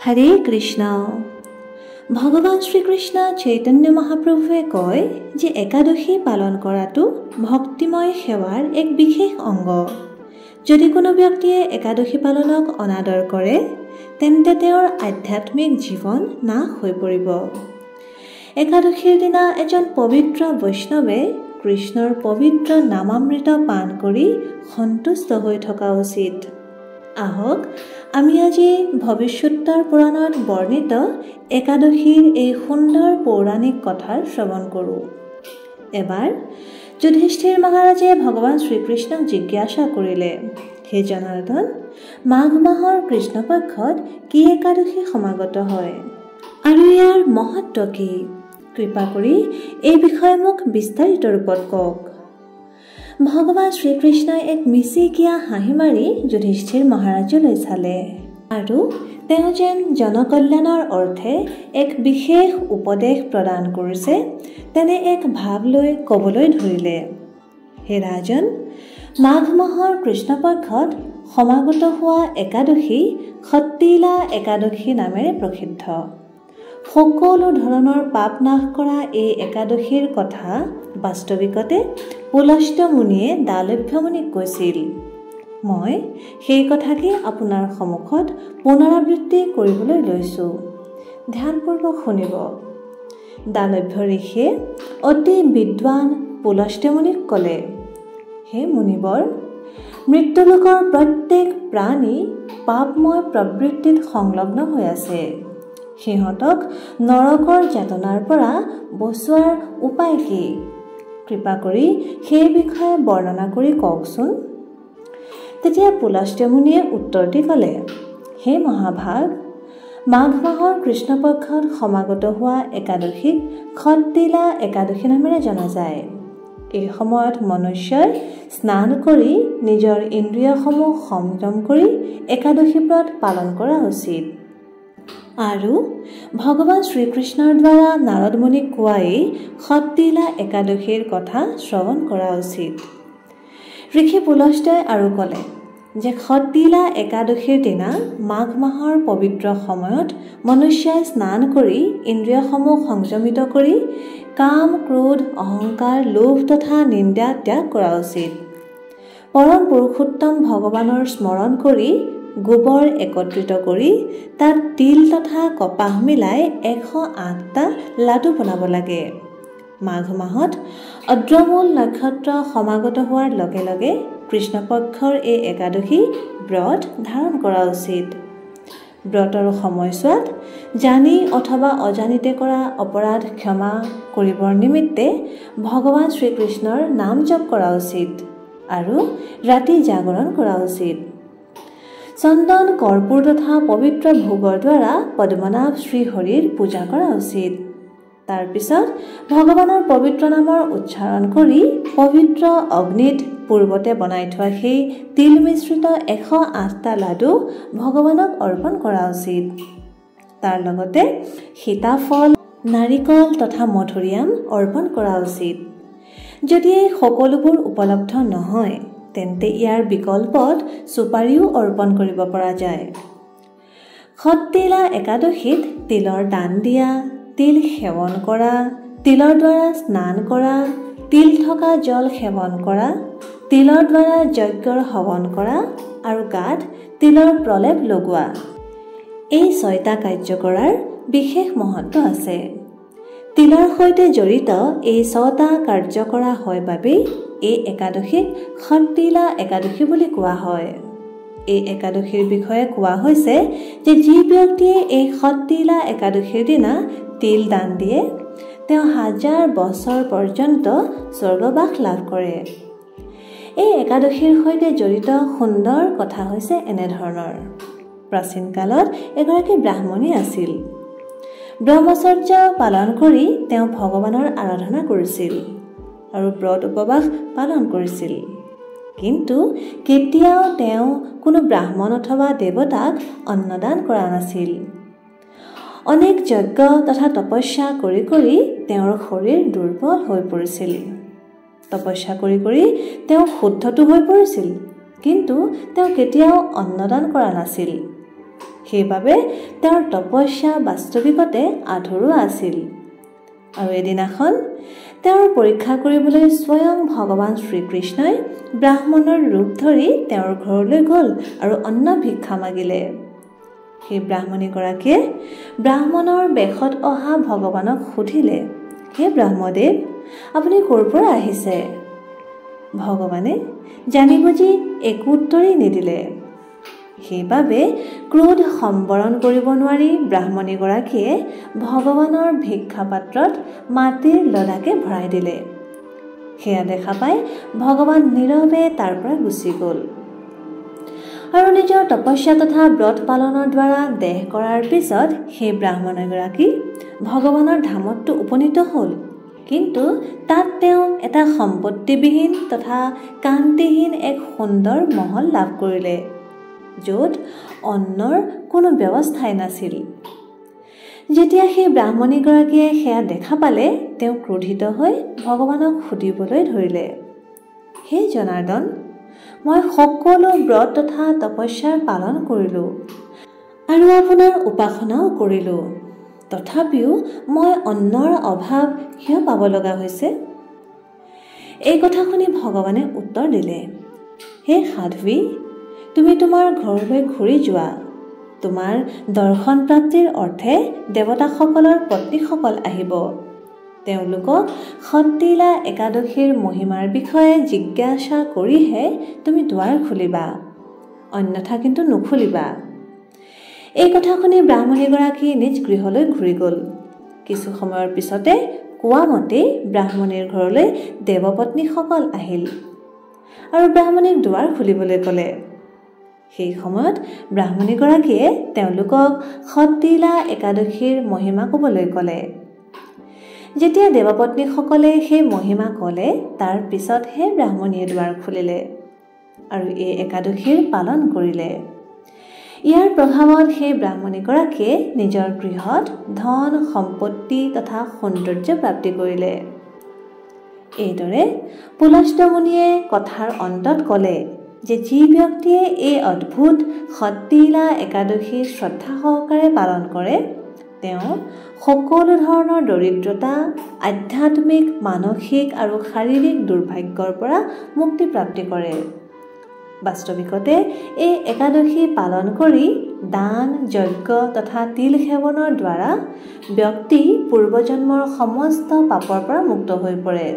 হৰে কৃষ্ণ। ভগৱান শ্ৰীকৃষ্ণ চৈতন্য মহাপ্ৰভুৱে কয় যে একাদশী পালন কৰাটো ভক্তিময় সেৱাৰ এক বিশেষ অংগ। যদি কোনো ব্যক্তিয়ে একাদশী পালনক অনাদৰ কৰে তেন্তে তেওঁৰ আধ্যাত্মিক জীৱন নাশ হৈ পৰিব। একাদশীৰ দিনা এজন পবিত্ৰ বৈষ্ণৱে কৃষ্ণৰ পবিত্ৰ নামামৃত পান কৰি সন্তুষ্ট হৈ থকা উচিত। আহক আমি আজি ভৱিষ্যতৰ পুৰাণত বৰ্ণিত একাদশীৰ এই সুন্দৰ পৌৰাণিক কথাৰ শ্ৰৱণ কৰোঁ। এবাৰ যুধিষ্ঠিৰ মহাৰাজে ভগৱান শ্ৰীকৃষ্ণক জিজ্ঞাসা কৰিলে, হে জনাৰ্দন, মাঘ মাহৰ কৃষ্ণপক্ষত কি একাদশী সমাগত হয় আৰু ইয়াৰ মহত্ব কি? কৃপা কৰি এই বিষয়ে মোক বিস্তাৰিত ৰূপত কওক। ভগৱান শ্ৰীকৃষ্ণই এক মিচিকিয়া হাঁহি মাৰি যুধিষ্ঠিৰ মহাৰাজলৈ চালে আৰু তেওঁ যেন জনকল্যাণৰ অৰ্থে এক বিশেষ উপদেশ প্ৰদান কৰিছে তেনে এক ভাৱ লৈ ক'বলৈ ধৰিলে, হে ৰাজন, মাঘ মাহৰ কৃষ্ণপক্ষত সমাগত হোৱা একাদশী খট্টিলা একাদশী নামেৰে প্ৰসিদ্ধ। সকলো ধৰণৰ পাপ নাশ কৰা এই একাদশীৰ কথা বাস্তৱিকতে পুলস্ত্য মুনিয়ে দালভ্য মুনিক কৈছিল। মই সেই কথাকে আপোনাৰ সন্মুখত পুনৰাবৃত্তি কৰিবলৈ লৈছোঁ। ধ্যানপূৰ্বক শুনিব। দালভ্য ঋষিয়ে অতি বিদ্বান পুলস্ত্য মুনিক ক'লে, হে মুনিবৰ, মৃত্যুলোকৰ প্ৰত্যেক প্ৰাণী পাপময় প্ৰবৃত্তিত সংলগ্ন হৈ আছে। সিহঁতক নৰকৰ যাতনাৰ পৰা বচোৱাৰ উপায় কি? কৃপা কৰি সেই বিষয়ে বৰ্ণনা কৰি কওকচোন। তেতিয়া পুলস্ত্য মুনিয়ে উত্তৰ দি ক'লে, হে মহাভাগ, মাঘ মাহৰ কৃষ্ণপক্ষত সমাগত হোৱা একাদশীক খট্টিলা একাদশী নামেৰে জনা যায়। এই সময়ত মনুষ্যই স্নান কৰি নিজৰ ইন্দ্ৰিয়সমূহ সংযম কৰি একাদশী ব্ৰত পালন কৰা উচিত। আৰু ভগৱান শ্ৰীকৃষ্ণৰ দ্বাৰা নাৰদ মুনিক কোৱাই খট্টিলা একাদশীৰ কথা শ্ৰৱণ কৰা উচিত। ঋষি পুলস্ত্যই আৰু ক'লে যে খট্টিলা একাদশীৰ দিনা মাঘ মাহৰ পবিত্ৰ সময়ত মনুষ্যই স্নান কৰি ইন্দ্ৰিয়সমূহ সংযমিত কৰি কাম, ক্ৰোধ, অহংকাৰ, লোভ তথা নিন্দা ত্যাগ কৰা উচিত। পৰম পুৰুষোত্তম ভগৱানৰ স্মৰণ কৰি গোবৰ একত্ৰিত কৰি তাত তিল তথা কপাহ মিলাই 108টা লাডু বনাব লাগে। মাঘ মাহত অদ্ৰমূল নক্ষত্ৰ সমাগত হোৱাৰ লগে লগে কৃষ্ণপক্ষৰ এই একাদশী ব্ৰত ধাৰণ কৰা উচিত। ব্ৰতৰ সময়ছোৱাত জানি অথবা অজানিতে কৰা অপৰাধ ক্ষমা কৰিবৰ নিমিত্তে ভগৱান শ্ৰীকৃষ্ণৰ নাম জপ কৰা উচিত আৰু ৰাতি জাগৰণ কৰা উচিত। চন্দন, কৰ্পূৰ তথা পবিত্ৰ ভোগৰ দ্বাৰা পদ্মনাভ শ্ৰীহৰিৰ পূজা কৰা উচিত। তাৰ পিছত ভগৱানৰ পবিত্ৰ নামৰ উচ্চাৰণ কৰি পবিত্ৰ অগ্নিত পূৰ্বতে বনাই থোৱা সেই তিল মিশ্ৰিত 108টা লাডু ভগৱানক অৰ্পণ কৰা উচিত। তাৰ লগতে সীতাফল, নাৰিকল তথা মধুৰিআম অৰ্পণ কৰা উচিত। যদি এই সকলোবোৰ উপলব্ধ নহয় তেন্তে ইয়াৰ বিকল্পত চুপাৰিও অৰ্পণ কৰিব পৰা যায়। খট্টিলা একাদশীত তিলৰ দান দিয়া, তিল সেৱন কৰা, তিলৰ দ্বাৰা স্নান কৰা, তিল থকা জল সেৱন কৰা, তিলৰ দ্বাৰা যজ্ঞৰ হৱন কৰা আৰু গাত তিলৰ প্ৰলেপ লগোৱা, এই 6টা কাৰ্য কৰাৰ বিশেষ মহত্ব আছে। তিলৰ সৈতে জড়িত এই 6টা কাৰ্য কৰা হয় বাবেই এই একাদশীক খট্টিলা একাদশী বুলি কোৱা হয়। এই একাদশীৰ বিষয়ে কোৱা হৈছে যে যি ব্যক্তিয়ে এই খট্টিলা একাদশীৰ দিনা তিল দান দিয়ে তেওঁ 1000 বছৰ পৰ্যন্ত স্বৰ্গবাস লাভ কৰে। এই একাদশীৰ সৈতে জড়িত সুন্দৰ কথা হৈছে এনেধৰণৰ। প্ৰাচীন কালত এগৰাকী ব্ৰাহ্মণী আছিল। ব্ৰহ্মচৰ্য পালন কৰি তেওঁ ভগৱানৰ আৰাধনা কৰিছিল আৰু ব্ৰত উপবাস পালন কৰিছিল। কিন্তু কেতিয়াও তেওঁ কোনো ব্ৰাহ্মণ অথবা দেৱতাক অন্নদান কৰা নাছিল। অনেক যজ্ঞ তথা তপস্যা কৰি কৰি তেওঁৰ শৰীৰ দুৰ্বল হৈ পৰিছিল। তপস্যা কৰি কৰি তেওঁ শুদ্ধটো হৈ পৰিছিল, কিন্তু তেওঁ কেতিয়াও অন্নদান কৰা নাছিল। সেইবাবে তেওঁৰ তপস্যা বাস্তৱিকতে আধৰুৱা আছিল। আৰু এদিনাখন তেওঁৰ পৰীক্ষা কৰিবলৈ স্বয়ং ভগৱান শ্ৰীকৃষ্ণই ব্ৰাহ্মণৰ ৰূপ ধৰি তেওঁৰ ঘৰলৈ গ'ল আৰু অন্ন ভিক্ষা মাগিলে। সেই ব্ৰাহ্মণীগৰাকীয়ে ব্ৰাহ্মণৰ বেশত অহা ভগৱানক সুধিলে, হে ব্ৰহ্মদেৱ, আপুনি ক'ৰ পৰা আহিছে? ভগৱানে জানি বুজি একো উত্তৰেই নিদিলে। সেইবাবে ক্ৰোধ সম্বৰণ কৰিব নোৱাৰি ব্ৰাহ্মণীগৰাকীয়ে ভগৱানৰ ভিক্ষা পাত্ৰত মাটিৰ লডাকে ভৰাই দিলে। সেয়া দেখা পাই ভগৱান নীৰৱে তাৰ পৰা গুচি গ'ল। আৰু নিজৰ তপস্যা তথা ব্ৰত পালনৰ দ্বাৰা দেহ কৰাৰ পিছত সেই ব্ৰাহ্মণীগৰাকী ভগৱানৰ ধামতটো উপনীত হ'ল, কিন্তু তাত তেওঁ এটা সম্পত্তিবিহীন তথা কান্তিহীন এক সুন্দৰ মহল লাভ কৰিলে, য'ত অন্নৰ কোনো ব্যৱস্থাই নাছিল। যেতিয়া সেই ব্ৰাহ্মণীগৰাকীয়ে সেয়া দেখা পালে, তেওঁ ক্ৰোধিত হৈ ভগৱানক সুধিবলৈ ধৰিলে, হে জনাৰ্দন, মই সকলো ব্ৰত তথা তপস্যাৰ পালন কৰিলোঁ আৰু আপোনাৰ উপাসনাও কৰিলোঁ, তথাপিও মই অন্নৰ অভাৱ কিয় পাব লগা হৈছে? এই কথা শুনি ভগৱানে উত্তৰ দিলে, হে সাধ্বী, তুমি তোমাৰ ঘৰলৈ ঘূৰি যোৱা। তোমাৰ দৰ্শন প্ৰাপ্তিৰ অৰ্থে দেৱতাসকলৰ পত্নীসকল আহিব। তেওঁলোকক সত্তিলা একাদশীৰ মহিমাৰ বিষয়ে জিজ্ঞাসা কৰিহে তুমি দুৱাৰ খুলিবা, অন্যথা কিন্তু নুখুলিবা। এই কথা শুনি ব্ৰাহ্মণীগৰাকী নিজ গৃহলৈ ঘূৰি গ'ল। কিছু সময়ৰ পিছতে কোৱা মতেই ব্ৰাহ্মণীৰ ঘৰলৈ দেৱপত্নীসকল আহিল আৰু ব্ৰাহ্মণীক দুৱাৰ খুলিবলৈ ক'লে। সেই সময়ত ব্ৰাহ্মণীগৰাকীয়ে তেওঁলোকক সত্তিলা একাদশীৰ মহিমা ক'বলৈ ক'লে। যেতিয়া দেৱপত্নীসকলে সেই মহিমা ক'লে, তাৰ পিছতহে ব্ৰাহ্মণীয়ে দুৱাৰ খুলিলে আৰু এই একাদশীৰ পালন কৰিলে। ইয়াৰ প্ৰভাৱত সেই ব্ৰাহ্মণীগৰাকীয়ে নিজৰ গৃহত ধন সম্পত্তি তথা সৌন্দৰ্য প্ৰাপ্তি কৰিলে। এইদৰে পুলস্ত্য মুনিয়ে কথাৰ অন্তত ক'লে যে যি ব্যক্তিয়ে এই অদ্ভুত সত্তিলা একাদশী শ্ৰদ্ধা সহকাৰে পালন কৰে, তেওঁ সকলো ধৰণৰ দৰিদ্ৰতা, আধ্যাত্মিক, মানসিক আৰু শাৰীৰিক দুৰ্ভাগ্যৰ পৰা মুক্তি প্ৰাপ্তি কৰে। বাস্তৱিকতে এই একাদশী পালন কৰি দান, যজ্ঞ তথা তিল সেৱনৰ দ্বাৰা ব্যক্তি পূৰ্বজন্মৰ সমস্ত পাপৰ পৰা মুক্ত হৈ পৰে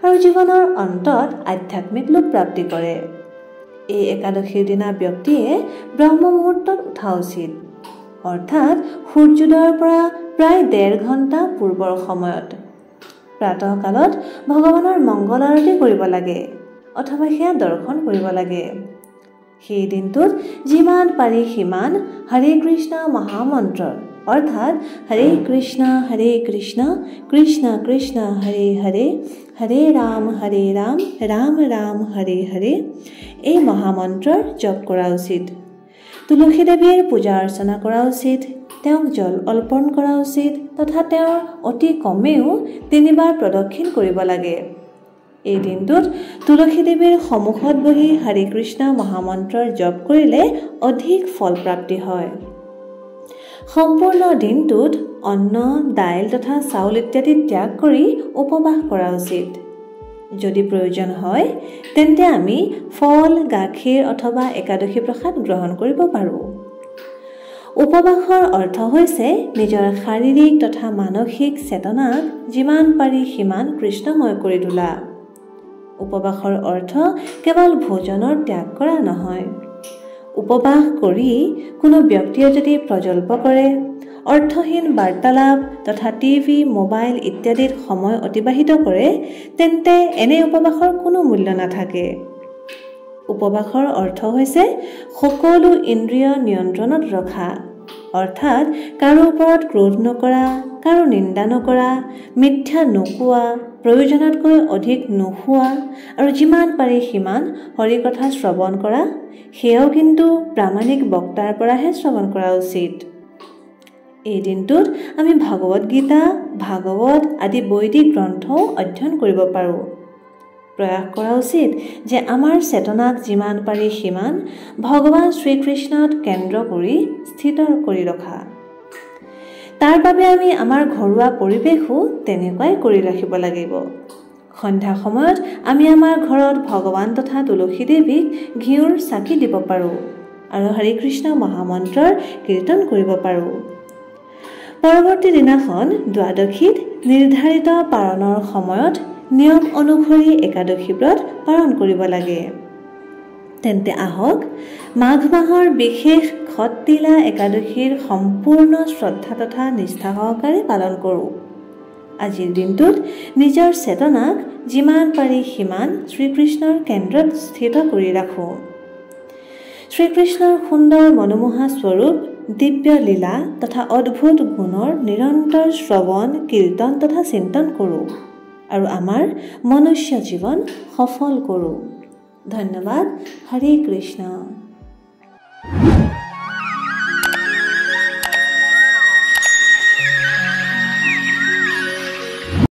আৰু জীৱনৰ অন্তত আধ্যাত্মিক লোক প্ৰাপ্তি কৰে। এই একাদশীৰ দিনা ব্যক্তিয়ে ব্ৰহ্ম মুহূৰ্তত উঠা উচিত, অৰ্থাৎ সূৰ্যোদয়ৰ পৰা প্ৰায় 1.5 ঘণ্টা পূৰ্বৰ সময়ত। প্ৰাতঃকালত ভগৱানৰ মংগল আৰতি কৰিব লাগে অথবা সেয়া দৰ্শন কৰিব লাগে। সেই দিনটোত যিমান পাৰি সিমান হৰে কৃষ্ণ মহামন্ত্ৰৰ অৰ্থাৎ হৰে কৃষ্ণ কৃষ্ণ কৃষ্ণ হৰে হৰে, হৰে ৰাম ৰাম ৰাম হৰে হৰে এই মহামন্ত্ৰৰ জপ কৰা উচিত। তুলসী দেৱীৰ পূজা অৰ্চনা কৰা উচিত, তেওঁক জল অৰ্পণ কৰা উচিত তথা তেওঁৰ অতি কমেও 3 বাৰ প্ৰদক্ষিণ কৰিব লাগে। এই দিনটোত তুলসী দেৱীৰ সন্মুখত বহি হৰে কৃষ্ণ মহামন্ত্ৰৰ জপ কৰিলে অধিক ফল প্ৰাপ্তি হয়। সম্পূৰ্ণ দিনটোত অন্ন, দাইল তথা চাউল ইত্যাদি ত্যাগ কৰি উপবাস কৰা উচিত। যদি প্ৰয়োজন হয় তেন্তে আমি ফল, গাখীৰ অথবা একাদশী প্ৰসাদ গ্ৰহণ কৰিব পাৰোঁ। উপবাসৰ অৰ্থ হৈছে নিজৰ শাৰীৰিক তথা মানসিক চেতনাক যিমান পাৰি সিমান কৃষ্ণময় কৰি তোলা। উপবাসৰ অৰ্থ কেৱল ভোজনৰ ত্যাগ কৰা নহয়। উপবাস কৰি কোনো ব্যক্তিয়ে যদি প্ৰজল্প কৰে, অৰ্থহীন বাৰ্তালাপ তথা টিভি, মোবাইল ইত্যাদিত সময় অতিবাহিত কৰে, তেন্তে এনে উপবাসৰ কোনো মূল্য নাথাকে। উপবাসৰ অৰ্থ হৈছে সকলো ইন্দ্ৰিয় নিয়ন্ত্ৰণত ৰখা, অৰ্থাৎ কাৰো ওপৰত ক্ৰোধ নকৰা, কাৰো নিন্দা নকৰা, মিথ্যা নোকোৱা, প্ৰয়োজনতকৈ অধিক নোখোৱা আৰু যিমান পাৰি সিমান হৰি কথা শ্ৰৱণ কৰা, সেয়াও কিন্তু প্ৰামাণিক বক্তাৰ পৰাহে শ্ৰৱণ কৰা উচিত। এই দিনটোত আমি ভগৱত গীতা, ভাগৱত আদি বৈদিক গ্ৰন্থও অধ্যয়ন কৰিব পাৰোঁ। প্ৰয়াস কৰা উচিত যে আমাৰ চেতনাক যিমান পাৰি সিমান ভগৱান শ্ৰীকৃষ্ণত কেন্দ্ৰ কৰি স্থিত কৰি ৰখা। তাৰ বাবে আমি আমাৰ ঘৰুৱা পৰিৱেশো তেনেকুৱাই কৰি ৰাখিব লাগিব। সন্ধ্যা সময়ত আমি আমাৰ ঘৰত ভগৱান তথা তুলসী দেৱীক ঘিউৰ চাকি দিব পাৰোঁ আৰু হৰে কৃষ্ণ মহামন্ত্ৰৰ কীৰ্তন কৰিব পাৰোঁ। পৰৱৰ্তী দিনাখন দ্বাদশীত নিৰ্ধাৰিত পাৰণৰ সময়ত নিয়ম অনুসৰি একাদশী ব্ৰত পালন কৰিব লাগে। তেন্তে আহক মাঘ মাহৰ বিশেষ খট্টিলা একাদশীৰ সম্পূৰ্ণ শ্ৰদ্ধা তথা নিষ্ঠা সহকাৰে পালন কৰোঁ। আজিৰ দিনটোত নিজৰ চেতনাক যিমান পাৰি সিমান শ্ৰীকৃষ্ণৰ কেন্দ্ৰত স্থিত কৰি ৰাখোঁ। শ্ৰীকৃষ্ণৰ সুন্দৰ মনোমোহা স্বৰূপ, দিব্য লীলা তথা অদ্ভুত গুণৰ নিৰন্তৰ শ্ৰৱণ, কীৰ্তন তথা চিন্তন কৰোঁ আৰু আমাৰ মনুষ্য জীৱন সফল কৰোঁ। ধন্যবাদ। হৰে কৃষ্ণ।